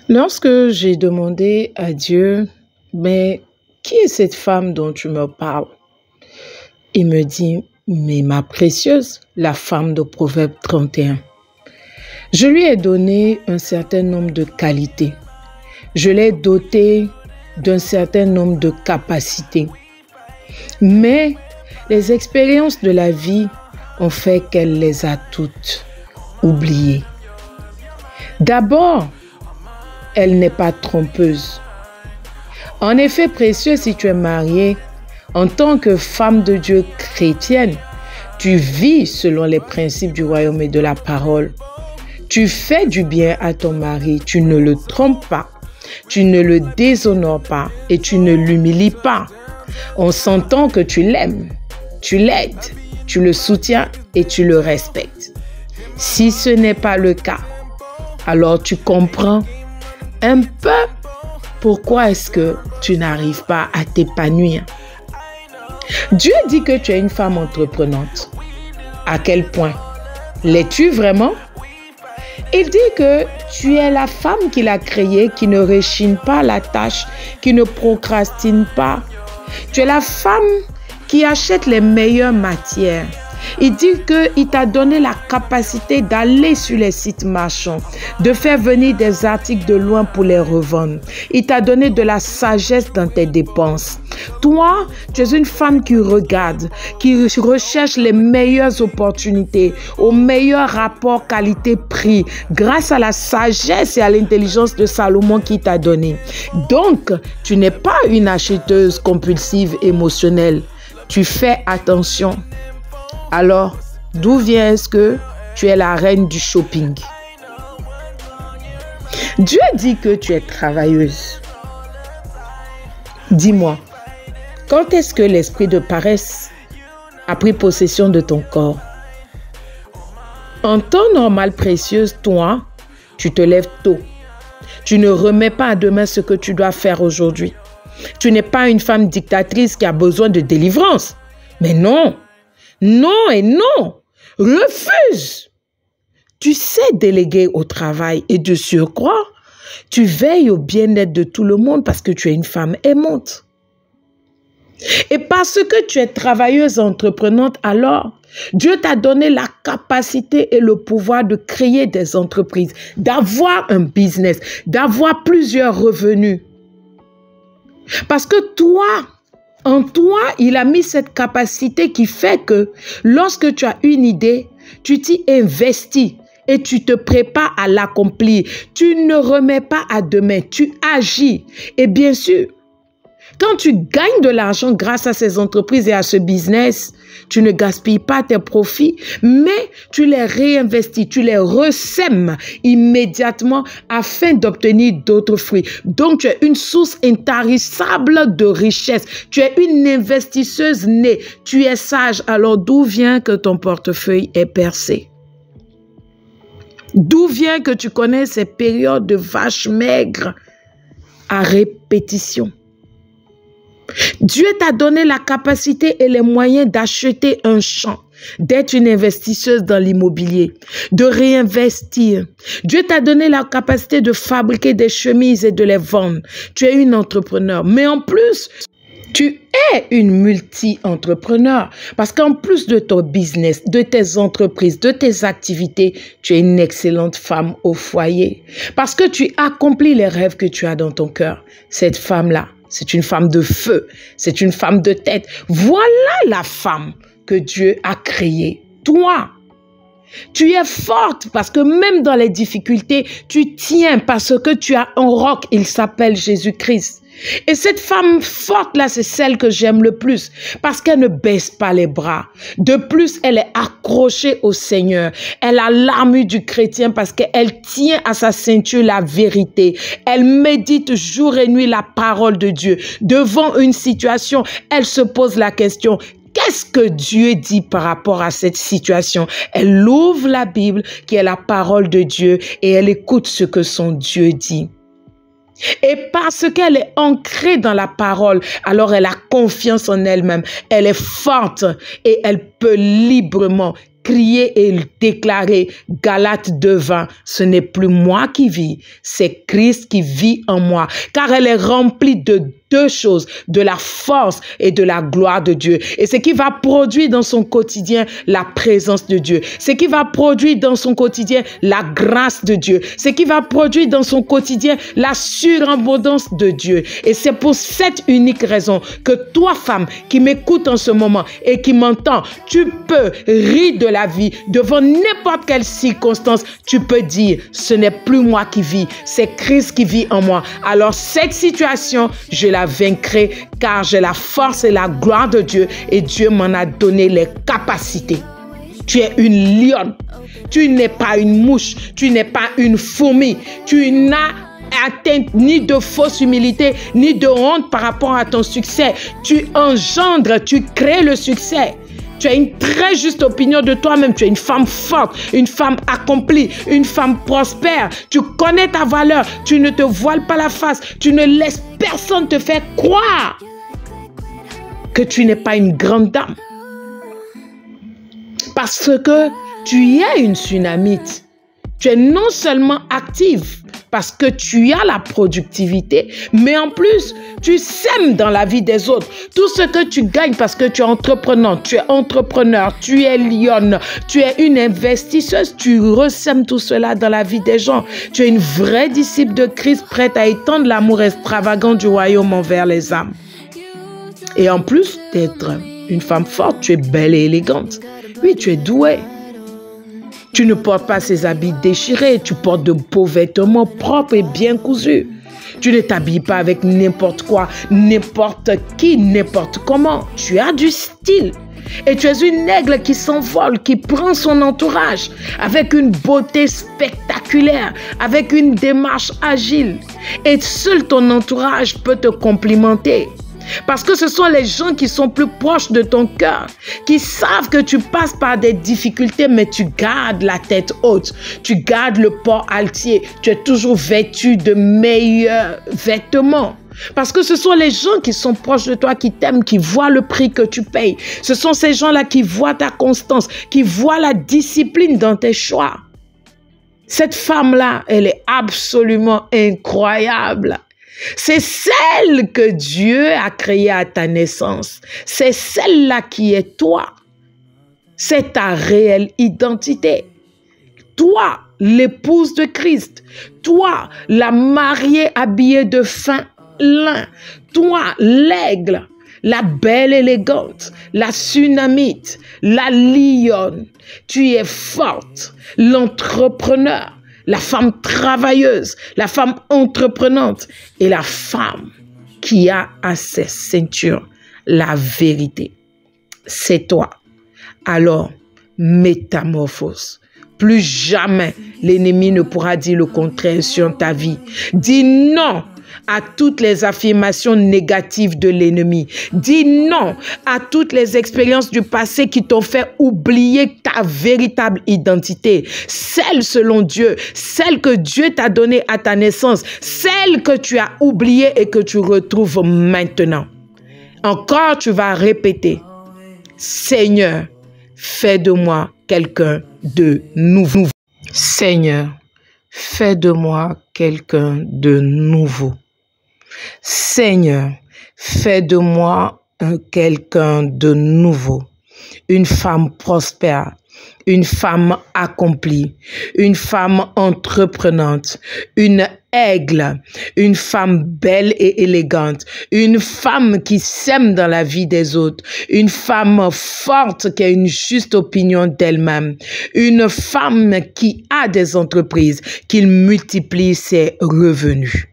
Lorsque j'ai demandé à Dieu, mais qui est cette femme dont tu me parles? Il me dit, mais ma précieuse, la femme de Proverbe 31. Je lui ai donné un certain nombre de qualités. Je l'ai dotée d'un certain nombre de capacités. Mais les expériences de la vie ont fait qu'elle les a toutes oubliées. D'abord, elle n'est pas trompeuse. En effet, précieux, si tu es marié, en tant que femme de Dieu chrétienne, tu vis selon les principes du royaume et de la parole. Tu fais du bien à ton mari, tu ne le trompes pas, tu ne le déshonores pas et tu ne l'humilies pas. On s'entend que tu l'aimes, tu l'aides, tu le soutiens et tu le respectes. Si ce n'est pas le cas, alors tu comprends un peu pourquoi est-ce que tu n'arrives pas à t'épanouir. Dieu dit que tu es une femme entreprenante. À quel point? L'es-tu vraiment? Il dit que tu es la femme qu'il a créée, qui ne rechigne pas la tâche, qui ne procrastine pas. Tu es la femme qui achète les meilleures matières. Il dit qu'il t'a donné la capacité d'aller sur les sites marchands, de faire venir des articles de loin pour les revendre. Il t'a donné de la sagesse dans tes dépenses. Toi, tu es une femme qui regarde, qui recherche les meilleures opportunités, au meilleur rapport qualité-prix, grâce à la sagesse et à l'intelligence de Salomon qui t'a donné. Donc, tu n'es pas une acheteuse compulsive émotionnelle. Tu fais attention. Alors, d'où vient est-ce que tu es la reine du shopping? Dieu dit que tu es travailleuse. Dis-moi, quand est-ce que l'esprit de paresse a pris possession de ton corps? En temps normal, précieuse, toi, tu te lèves tôt. Tu ne remets pas à demain ce que tu dois faire aujourd'hui. Tu n'es pas une femme dictatrice qui a besoin de délivrance. Mais non! Non et non, refuse. Tu sais déléguer au travail et de surcroît, tu veilles au bien-être de tout le monde parce que tu es une femme aimante. Et parce que tu es travailleuse entreprenante, alors, Dieu t'a donné la capacité et le pouvoir de créer des entreprises, d'avoir un business, d'avoir plusieurs revenus. Parce que toi, en toi, il a mis cette capacité qui fait que lorsque tu as une idée, tu t'y investis et tu te prépares à l'accomplir. Tu ne remets pas à demain, tu agis. Et bien sûr, quand tu gagnes de l'argent grâce à ces entreprises et à ce business, tu ne gaspilles pas tes profits, mais tu les réinvestis, tu les ressèmes immédiatement afin d'obtenir d'autres fruits. Donc, tu es une source intarissable de richesse. Tu es une investisseuse née. Tu es sage. Alors, d'où vient que ton portefeuille est percé? D'où vient que tu connais ces périodes de vaches maigres à répétition? Dieu t'a donné la capacité et les moyens d'acheter un champ, d'être une investisseuse dans l'immobilier, de réinvestir. Dieu t'a donné la capacité de fabriquer des chemises et de les vendre. Tu es une entrepreneur, mais en plus, tu es une multi-entrepreneur parce qu'en plus de ton business, de tes entreprises, de tes activités, tu es une excellente femme au foyer parce que tu accomplis les rêves que tu as dans ton cœur. Cette femme-là, c'est une femme de feu, c'est une femme de tête. Voilà la femme que Dieu a créée. Toi, tu es forte parce que même dans les difficultés, tu tiens parce que tu as un roc, il s'appelle Jésus-Christ. Et cette femme forte-là, c'est celle que j'aime le plus parce qu'elle ne baisse pas les bras. De plus, elle est accrochée au Seigneur. Elle a l'armure du chrétien parce qu'elle tient à sa ceinture la vérité. Elle médite jour et nuit la parole de Dieu. Devant une situation, elle se pose la question: qu'est-ce que Dieu dit par rapport à cette situation? Elle ouvre la Bible, qui est la parole de Dieu, et elle écoute ce que son Dieu dit. Et parce qu'elle est ancrée dans la parole, alors elle a confiance en elle-même. Elle est forte et elle peut librement crier et déclarer Galates 2:20, ce n'est plus moi qui vis, c'est Christ qui vit en moi, car elle est remplie de deux choses, de la force et de la gloire de Dieu. Et ce qui va produire dans son quotidien la présence de Dieu, ce qui va produire dans son quotidien la grâce de Dieu, ce qui va produire dans son quotidien la surabondance de Dieu. Et c'est pour cette unique raison que toi, femme, qui m'écoute en ce moment et qui m'entend, tu peux rire de la vie devant n'importe quelle circonstance. Tu peux dire, ce n'est plus moi qui vis, c'est Christ qui vit en moi. Alors cette situation, je la vaincrai car j'ai la force et la gloire de Dieu et Dieu m'en a donné les capacités. Tu es une lionne, tu n'es pas une mouche, tu n'es pas une fourmi, tu n'as atteint ni de fausse humilité, ni de honte par rapport à ton succès. Tu engendres, tu crées le succès. Tu as une très juste opinion de toi-même. Tu es une femme forte, une femme accomplie, une femme prospère. Tu connais ta valeur. Tu ne te voiles pas la face. Tu ne laisses personne te faire croire que tu n'es pas une grande dame. Parce que tu es une tsunamite. Tu es non seulement active parce que tu as la productivité, mais en plus, tu sèmes dans la vie des autres. Tout ce que tu gagnes parce que tu es entrepreneur, tu es lionne, tu es une investisseuse, tu ressèmes tout cela dans la vie des gens. Tu es une vraie disciple de Christ prête à étendre l'amour extravagant du royaume envers les âmes. Et en plus d'être une femme forte, tu es belle et élégante. Oui, tu es douée. Tu ne portes pas ces habits déchirés, tu portes de beaux vêtements propres et bien cousus. Tu ne t'habilles pas avec n'importe quoi, n'importe qui, n'importe comment. Tu as du style. Et tu es une aigle qui s'envole, qui prend son entourage avec une beauté spectaculaire, avec une démarche agile. Et seul ton entourage peut te complimenter. Parce que ce sont les gens qui sont plus proches de ton cœur, qui savent que tu passes par des difficultés, mais tu gardes la tête haute, tu gardes le port altier, tu es toujours vêtu de meilleurs vêtements. Parce que ce sont les gens qui sont proches de toi, qui t'aiment, qui voient le prix que tu payes. Ce sont ces gens-là qui voient ta constance, qui voient la discipline dans tes choix. Cette femme-là, elle est absolument incroyable. C'est celle que Dieu a créée à ta naissance. C'est celle-là qui est toi. C'est ta réelle identité. Toi, l'épouse de Christ. Toi, la mariée habillée de fin lin. Toi, l'aigle, la belle élégante, la tsunamite, la lionne. Tu es forte, l'entrepreneur. La femme travailleuse, la femme entreprenante et la femme qui a à ses ceintures la vérité. C'est toi. Alors, métamorphose. Plus jamais l'ennemi ne pourra dire le contraire sur ta vie. Dis non à toutes les affirmations négatives de l'ennemi. Dis non à toutes les expériences du passé qui t'ont fait oublier ta véritable identité. Celle selon Dieu, celle que Dieu t'a donnée à ta naissance, celle que tu as oubliée et que tu retrouves maintenant. Encore, tu vas répéter, Seigneur, fais de moi quelqu'un de nouveau. Seigneur, fais de moi quelqu'un de nouveau. Seigneur, fais de moi quelqu'un de nouveau, une femme prospère, une femme accomplie, une femme entreprenante, une aigle, une femme belle et élégante, une femme qui sème dans la vie des autres, une femme forte qui a une juste opinion d'elle-même, une femme qui a des entreprises, qui multiplie ses revenus.